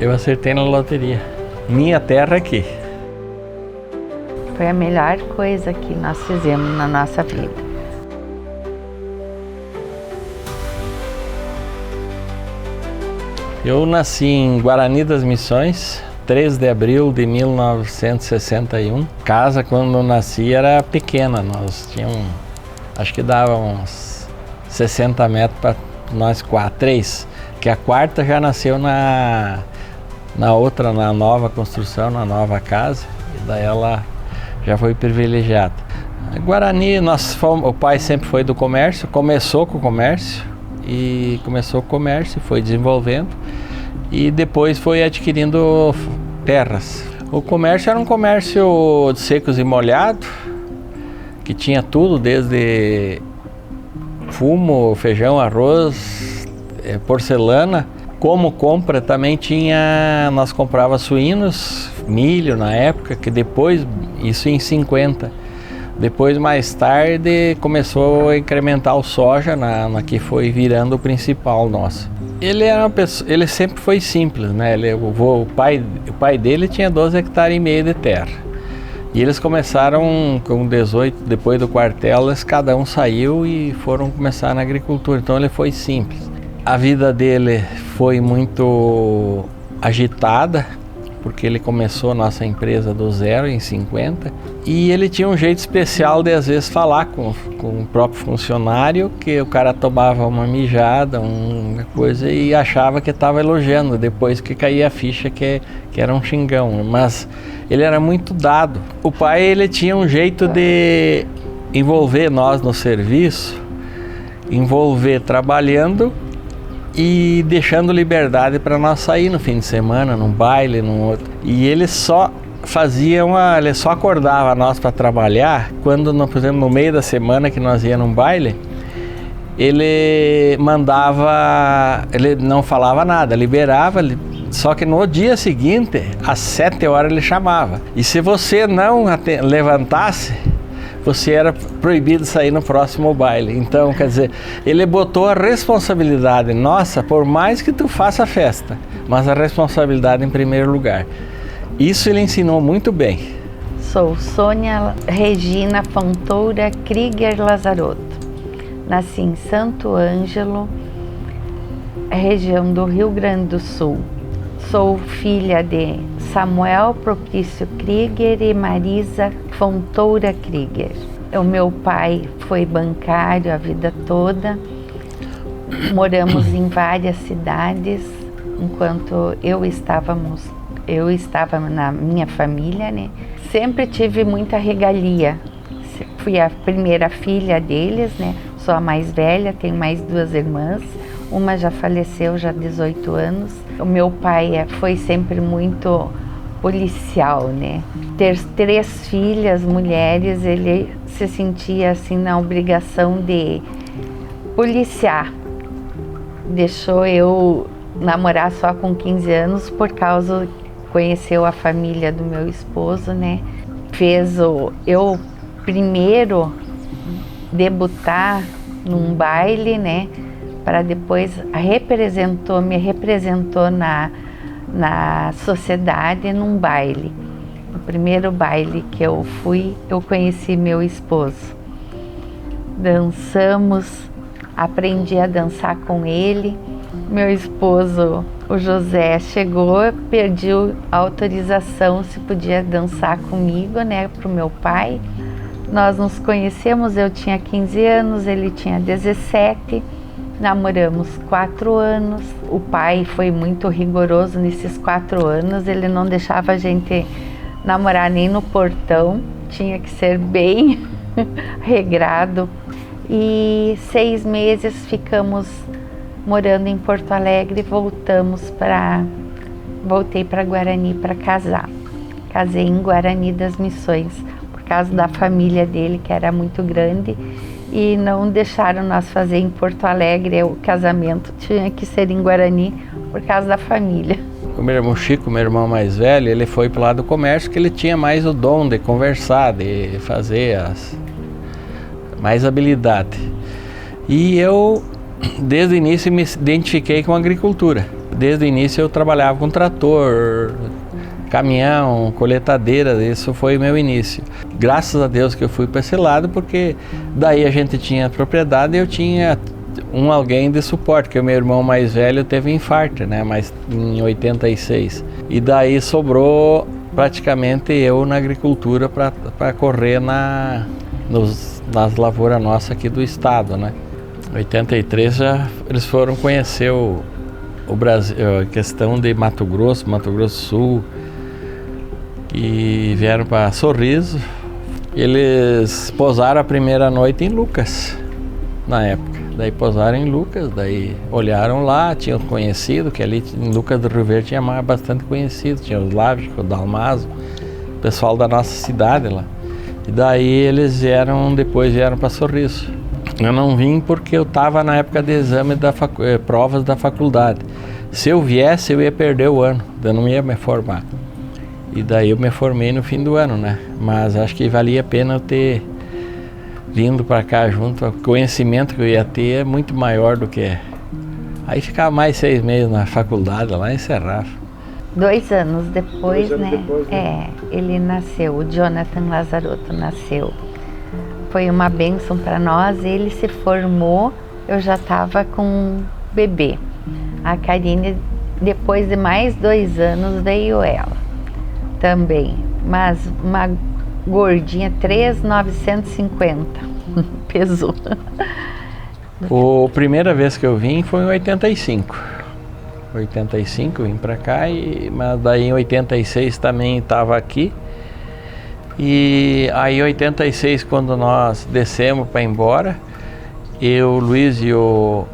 Eu acertei na loteria. Minha terra aqui. Foi a melhor coisa que nós fizemos na nossa vida. Eu nasci em Guarani das Missões, 3 de abril de 1961. Casa, quando eu nasci, era pequena. Nós tínhamos, acho que dava uns 60 metros para nós três. Que a quarta já nasceu na nova construção, na nova casa. E daí ela já foi privilegiada. Guarani, o pai sempre foi do comércio, começou com o comércio, foi desenvolvendo e depois foi adquirindo terras. O comércio era um comércio de secos e molhados, que tinha tudo, desde fumo, feijão, arroz, porcelana. Como compra também nós comprava suínos, milho na época, que depois, isso em 50. Depois, mais tarde, começou a incrementar o soja, que foi virando o principal nosso. Ele sempre foi simples, né? O pai dele tinha 12,5 hectares de terra. E eles começaram com 18, depois do quartel, cada um saiu e foram começar na agricultura. Então ele foi simples. A vida dele foi muito agitada, porque ele começou a nossa empresa do zero em 50, e ele tinha um jeito especial de às vezes falar com o próprio funcionário, que o cara tomava uma mijada, uma coisa, e achava que estava elogiando, depois que caía a ficha que era um xingão, mas ele era muito dado. O pai, ele tinha um jeito de envolver nós no serviço, envolver trabalhando e deixando liberdade para nós sair no fim de semana, num baile, num outro. E ele só acordava nós para trabalhar quando, por exemplo, no meio da semana que nós íamos num baile, ele não falava nada, liberava, só que no dia seguinte, às 7 horas, ele chamava. E se você não levantasse, você era proibido de sair no próximo baile. Então, quer dizer, ele botou a responsabilidade nossa, por mais que tu faça festa, mas a responsabilidade em primeiro lugar. Isso ele ensinou muito bem. Sou Sônia Regina Fontoura Krieger Lazarotto. Nasci em Santo Ângelo, região do Rio Grande do Sul. Sou filha de Samuel Propício Krieger e Marisa Fontoura Krieger. O meu pai foi bancário a vida toda. Moramos em várias cidades, enquanto eu estava na minha família, né? Sempre tive muita regalia. Fui a primeira filha deles, né? Sou a mais velha, tenho mais 2 irmãs. Uma já faleceu, já há 18 anos. O meu pai foi sempre muito policial, né? Ter 3 filhas, mulheres, ele se sentia assim na obrigação de policiar. Deixou eu namorar só com 15 anos conheceu a família do meu esposo, né? Fez eu primeiro debutar num baile, né? Para depois me representou na sociedade num baile. No primeiro baile que eu fui, eu conheci meu esposo. Dançamos, aprendi a dançar com ele. Meu esposo, o José, chegou, pediu autorização se podia dançar comigo, né, pro meu pai. Nós nos conhecemos, eu tinha 15 anos, ele tinha 17. Namoramos 4 anos. O pai foi muito rigoroso nesses 4 anos. Ele não deixava a gente namorar nem no portão. Tinha que ser bem regrado. E 6 meses ficamos morando em Porto Alegre. Voltei para Guarani para casar. Casei em Guarani das Missões, por causa da família dele, que era muito grande. E não deixaram nós fazer em Porto Alegre, o casamento tinha que ser em Guarani por causa da família. O meu irmão Chico, meu irmão mais velho, ele foi para o lado do comércio, que ele tinha mais o dom de conversar, de fazer mais habilidade. E eu, desde o início, me identifiquei com a agricultura. desde o início eu trabalhava com trator, caminhão, coletadeira, isso foi o meu início. Graças a Deus que eu fui para esse lado, porque daí a gente tinha propriedade e eu tinha alguém de suporte, que o meu irmão mais velho teve infarto, né, mas em 86. E daí sobrou praticamente eu na agricultura para correr nas lavouras nossas aqui do estado, né. Em 83 já eles foram conhecer o Brasil, a questão de Mato Grosso do Sul, e vieram para Sorriso. Eles pousaram a primeira noite em Lucas, na época. Daí pousaram em Lucas, daí olharam lá, tinham conhecido, que ali em Lucas do Rio Verde tinha bastante conhecido, tinha os Lávios, o Dalmaso, o pessoal da nossa cidade lá. E daí eles depois vieram para Sorriso. Eu não vim porque eu estava na época de exame provas da faculdade. Se eu viesse, eu ia perder o ano, eu não ia me formar. E daí eu me formei no fim do ano, né? Mas acho que valia a pena eu ter vindo para cá junto. O conhecimento que eu ia ter é muito maior do que... Aí ficava mais 6 meses na faculdade lá em Serrafo. 2 anos depois, né? Ele nasceu, o Jonathan Lazarotto nasceu. Foi uma bênção para nós, ele se formou, eu já estava com um bebê. A Karine, depois de mais 2 anos, veio ela também, mas uma gordinha, 3.950, pesou. A primeira vez que eu vim foi em 85. 85 vim para cá, mas daí em 86 também estava aqui. E aí em 86, quando nós descemos para ir embora, o Luiz e o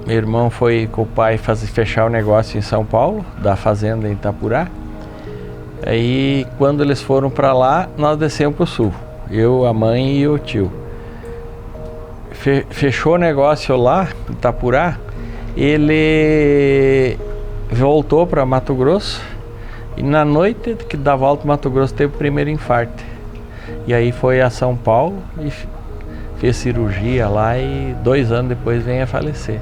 meu irmão foi com o pai fechar o negócio em São Paulo, da fazenda em Itapurá. Aí quando eles foram para lá, nós descemos para o sul, eu, a mãe e o tio. Fechou o negócio lá em Itapurá, ele voltou para Mato Grosso e na noite que da volta para Mato Grosso teve o primeiro infarto. E aí foi a São Paulo e fez cirurgia lá e 2 anos depois veio a falecer.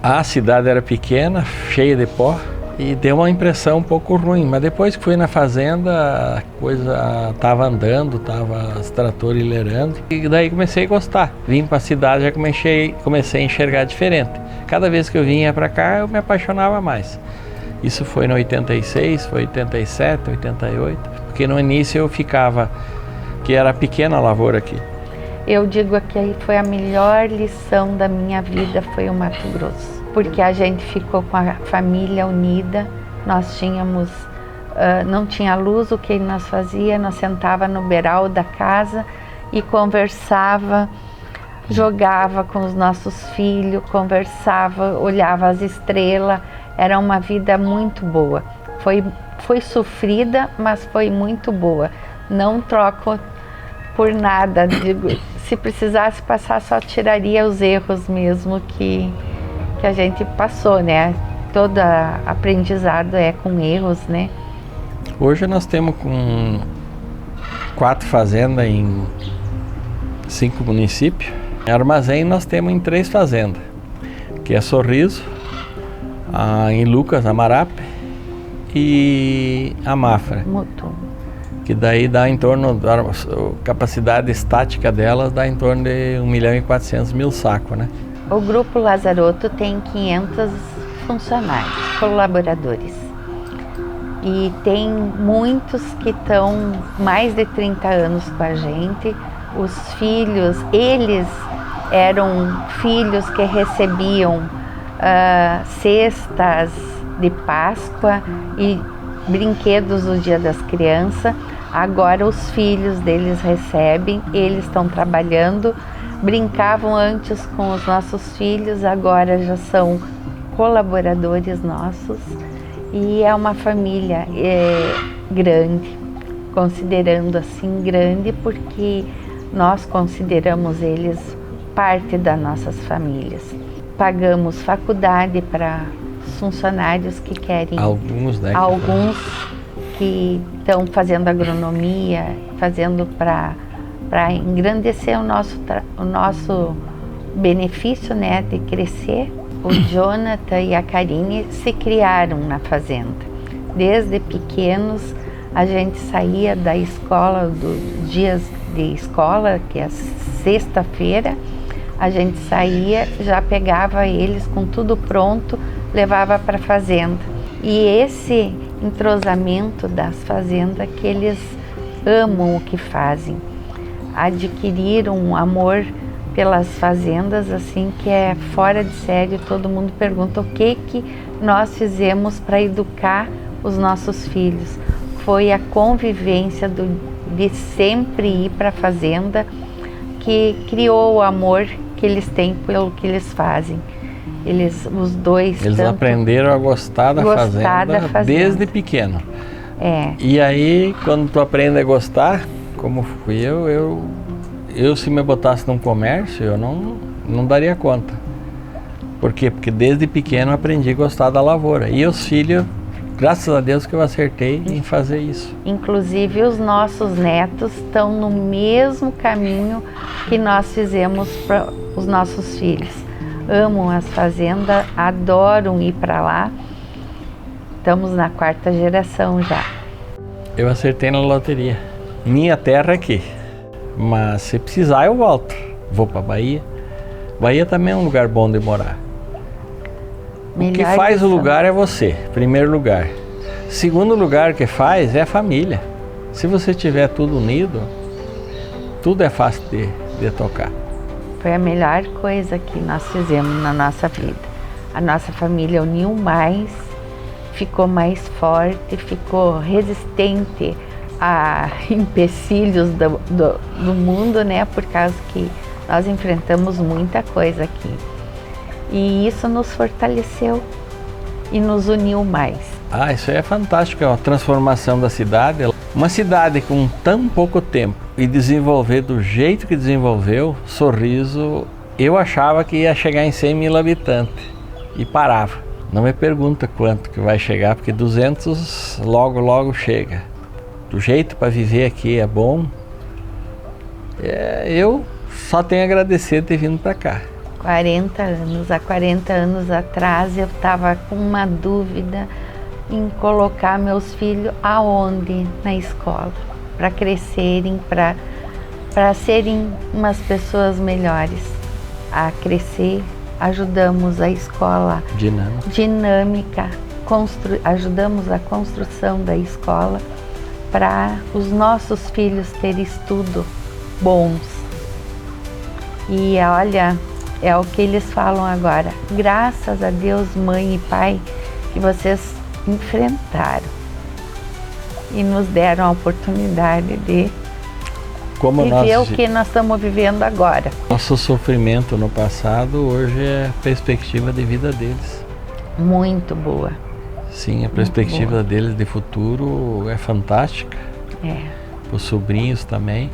A cidade era pequena, cheia de pó, e deu uma impressão um pouco ruim, mas depois que fui na fazenda, a coisa estava andando, estava os tratores ilerando, e daí comecei a gostar. Vim para a cidade, já comecei a enxergar diferente. Cada vez que eu vinha para cá, eu me apaixonava mais. Isso foi no 86, foi 87, 88, porque no início eu ficava, que era pequena a lavoura aqui. Eu digo que foi a melhor lição da minha vida, foi o Mato Grosso. Porque a gente ficou com a família unida, nós tínhamos, não tinha luz, o que nós fazia, nós sentava no beiral da casa e conversava, jogava com os nossos filhos, conversava, olhava as estrelas, era uma vida muito boa. Foi sofrida, mas foi muito boa. Não troco por nada, digo, se precisasse passar, só tiraria os erros mesmo que a gente passou, né? Todo aprendizado é com erros, né? Hoje nós temos com 4 fazendas em 5 municípios. Armazém nós temos em 3 fazendas, que é Sorriso, em Lucas, Amarape e a Mafra. Mutum. Que daí dá em torno, a capacidade estática delas dá em torno de 1.400.000 sacos, né? O Grupo Lazarotto tem 500 funcionários, colaboradores. E tem muitos que estão mais de 30 anos com a gente. Os filhos, eles eram filhos que recebiam cestas de Páscoa e brinquedos do Dia das Crianças. Agora os filhos deles recebem, eles estão trabalhando. Brincavam antes com os nossos filhos, agora já são colaboradores nossos. E é uma família grande, considerando assim grande, porque nós consideramos eles parte das nossas famílias. Pagamos faculdade para funcionários que querem, alguns, né? Alguns que estão fazendo agronomia, fazendo para engrandecer o nosso benefício, né, de crescer. o Jonathan e a Karine se criaram na fazenda. Desde pequenos, a gente saía da escola, dos dias de escola, que é sexta-feira, a gente saía, já pegava eles com tudo pronto, levava para a fazenda. E esse entrosamento das fazendas, que eles amam o que fazem. Adquiriram um amor pelas fazendas, assim, que é fora de sério. Todo mundo pergunta o que nós fizemos para educar os nossos filhos. Foi a convivência de sempre ir para a fazenda que criou o amor que eles têm pelo que eles fazem. Os dois... Eles aprenderam a gostar da fazenda desde pequeno. E aí, quando tu aprende a gostar, como fui eu se me botasse num comércio, eu não daria conta. Por quê? Porque desde pequeno eu aprendi a gostar da lavoura. E os filhos, graças a Deus que eu acertei em fazer isso. Inclusive os nossos netos estão no mesmo caminho que nós fizemos para os nossos filhos. Amam as fazendas, adoram ir para lá. Estamos na 4ª geração já. Eu acertei na loteria. Minha terra é aqui. Mas se precisar eu volto. Vou para Bahia. Bahia também é um lugar bom de morar. O que faz o lugar é você, primeiro lugar. Segundo lugar que faz é a família. Se você tiver tudo unido, tudo é fácil de tocar. Foi a melhor coisa que nós fizemos na nossa vida. A nossa família uniu mais, ficou mais forte, ficou resistente a empecilhos do mundo, né? Por causa que nós enfrentamos muita coisa aqui. E isso nos fortaleceu e nos uniu mais. Isso aí é fantástico, é uma transformação da cidade. Uma cidade com tão pouco tempo e desenvolver do jeito que desenvolveu, Sorriso, eu achava que ia chegar em 100 mil habitantes e parava. Não me pergunta quanto que vai chegar, porque 200 logo chega. Do jeito para viver aqui é bom. Eu só tenho a agradecer ter vindo para cá. 40 anos, há 40 anos atrás eu estava com uma dúvida em colocar meus filhos aonde na escola, para crescerem, para serem umas pessoas melhores, a crescer. Ajudamos a escola dinâmica, ajudamos a construção da escola para os nossos filhos terem estudo bons. E olha, é o que eles falam agora. Graças a Deus, mãe e pai, que vocês enfrentaram e nos deram a oportunidade de viver o que nós estamos vivendo agora. Nosso sofrimento no passado, hoje é a perspectiva de vida deles. Muito boa. Sim, a perspectiva deles de futuro é fantástica. Os sobrinhos também,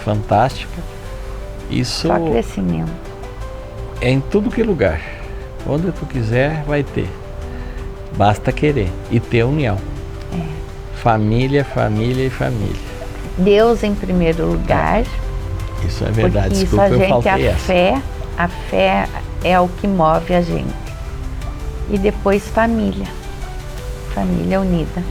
fantástica. Isso só crescimento. É em tudo que lugar. Onde tu quiser, vai ter. Basta querer e ter união. Família, família e família. Deus em primeiro lugar. Isso é verdade. Desculpa, eu faltei essa. A fé é o que move a gente. E depois família. Família unida.